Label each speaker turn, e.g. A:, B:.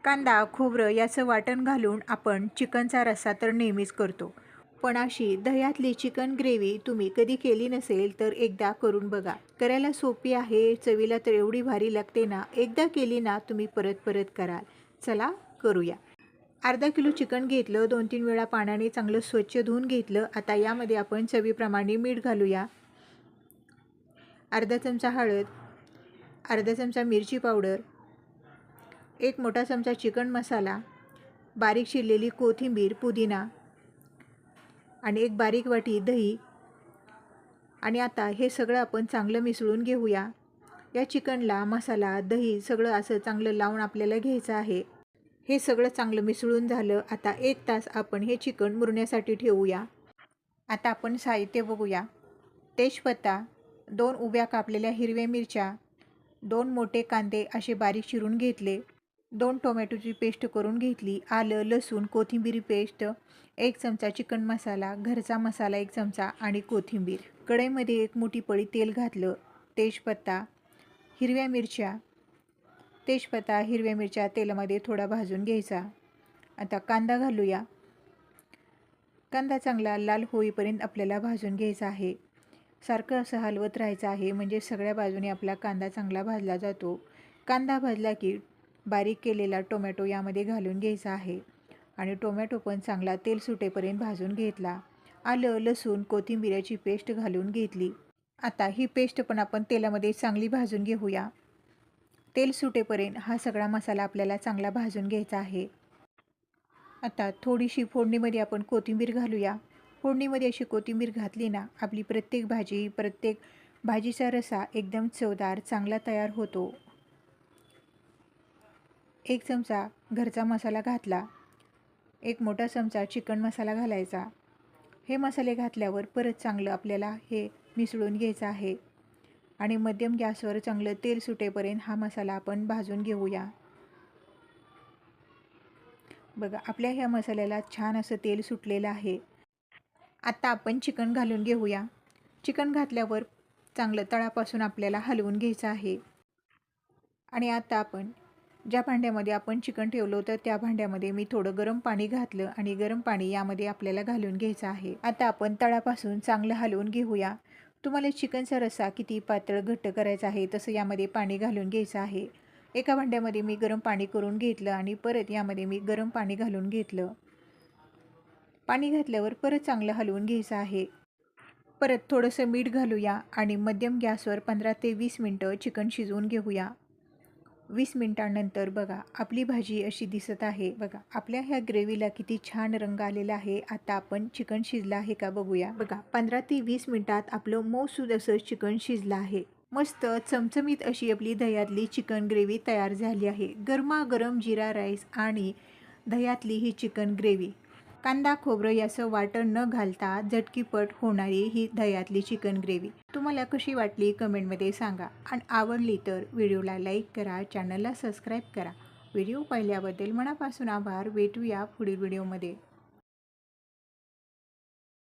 A: कांदा खोबरं याचं वाटण घालून आपण चिकनचा रस्सा तर नेहमीच करतो, पण अशी दह्यातली चिकन ग्रेव्ही तुम्ही कधी केली नसेल तर एकदा करून बघा. करायला सोपी आहे, चवीला तर एवढी भारी लागते ना, एकदा केली ना तुम्ही परत परत कराल. चला करूया. अर्धा किलो चिकन घेतलं, 2-3 वेळा पाण्याने चांगलं स्वच्छ धुवून घेतलं. आता यामध्ये आपण चवीप्रमाणे मीठ घालूया, अर्धा चमचा हळद, अर्धा चमचा मिरची पावडर, 1 मोठा चमचा चिकन मसाला, बारीक चिरलेली कोथिंबीर, पुदिना आणि 1 बारीक वाटी दही. आणि आता हे सगळं आपण चांगलं मिसळून घेऊया. या चिकनला मसाला दही सगळं असं चांगलं लावून आपल्याला घ्यायचं आहे. हे सगळं चांगलं मिसळून झालं. आता 1 तास आपण हे चिकन मुरण्यासाठी ठेवूया. आता आपण साहित्य बघूया. तेजपत्ता, 2 उभ्या कापलेल्या हिरव्या मिरच्या, 2 मोठे कांदे असे बारीक चिरून घेतले, 2 टोमॅटोची पेस्ट करून घेतली, आलं लसूण कोथिंबीर पेस्ट, 1 चमचा चिकन मसाला, घरचा मसाला 1 चमचा आणि कोथिंबीर. कढईमध्ये 1 मोठी पळी तेल घातलं, तेजपत्ता, हिरव्या मिरच्या, तेजपत्ता हिरव्या मिरच्या तेलामध्ये थोडा भाजून घ्यायचा. आता कांदा घालूया. कांदा चांगला लाल होईपर्यंत आपल्याला भाजून घ्यायचा आहे. सारखं असं हलवत राहायचं आहे, म्हणजे सगळ्या बाजूने आपला कांदा चांगला भाजला जातो. कांदा भाजला की बारीक केलेला टोमॅटो यामध्ये घालून घ्यायचा आहे आणि टोमॅटो पण चांगला तेल सुटेपर्यंत भाजून घेतला. आलं लसूण कोथिंबीरची पेस्ट घालून घेतली. आता ही पेस्ट पण आपण तेलामध्ये चांगली भाजून घेऊया. तेल सुटेपर्यंत हा सगळा मसाला आपल्याला चांगला भाजून घ्यायचा आहे. आता थोडीशी फोडणीमध्ये आपण कोथिंबीर घालूया. फोडणीमध्ये अशी कोथिंबीर घातली ना, आपली प्रत्येक भाजीचा रस्सा एकदम चवदार चांगला तयार होतो. 1 चमचा घरचा मसाला घातला, 1 मोठा चमचा चिकन मसाला घालायचा. हे मसाले घातल्यावर परत चांगलं आपल्याला हे मिसळून घ्यायचं आहे आणि मध्यम गॅसवर चांगलं तेल सुटेपर्यंत हा मसाला आपण भाजून घेऊया. बघा, आपल्या ह्या मसाल्याला छान असं तेल सुटलेलं आहे. आता आपण चिकन घालून घेऊया. चिकन घातल्यावर चांगलं तळापासून आपल्याला हलवून घ्यायचं आहे. आणि आता आपण ज्या भांड्यामध्ये आपण चिकन ठेवलं होतं त्या भांड्यामध्ये मी थोडं गरम पाणी घातलं आणि गरम पाणी यामध्ये आपल्याला घालून घ्यायचं आहे. आता आपण तळापासून चांगलं हलवून घेऊया. तुम्हाला चिकनचा रस्सा किती पातळ घट्ट करायचा आहे तसं यामध्ये पाणी घालून घ्यायचं आहे. एका भांड्यामध्ये मी गरम पाणी करून घेतलं आणि परत यामध्ये मी गरम पाणी घालून घेतलं. पाणी घातल्यावर परत चांगलं हलवून घ्यायचं आहे. परत थोडंसं मीठ घालूया आणि मध्यम गॅसवर 15 ते 20 मिनटं चिकन शिजवून घेऊया. 20 मिनिटांनंतर बघा, आपली भाजी अशी दिसत आहे. बघा, आपल्या ह्या ग्रेव्हीला किती छान रंग आलेला आहे. आता आपण चिकन शिजलं आहे का बघूया. बघा, 15 ते 20 मिनिटात आपलं मऊसूद असं चिकन शिजलं आहे. मस्त चमचमीत अशी आपली दह्यातली चिकन ग्रेव्ही तयार झाली आहे. गरमागरम जिरा राईस आणि दह्यातली ही चिकन ग्रेव्ही, कांदा खोबरं याचं वाटण न घालता झटकीपट होणारी ही दह्यातली चिकन ग्रेव्ही तुम्हाला कशी वाटली कमेंटमध्ये सांगा. आणि आवडली तर व्हिडिओला लाईक करा, चॅनलला सबस्क्राईब करा. व्हिडिओ पाहिल्याबद्दल मनापासून आभार. भेटूया पुढील व्हिडिओमध्ये.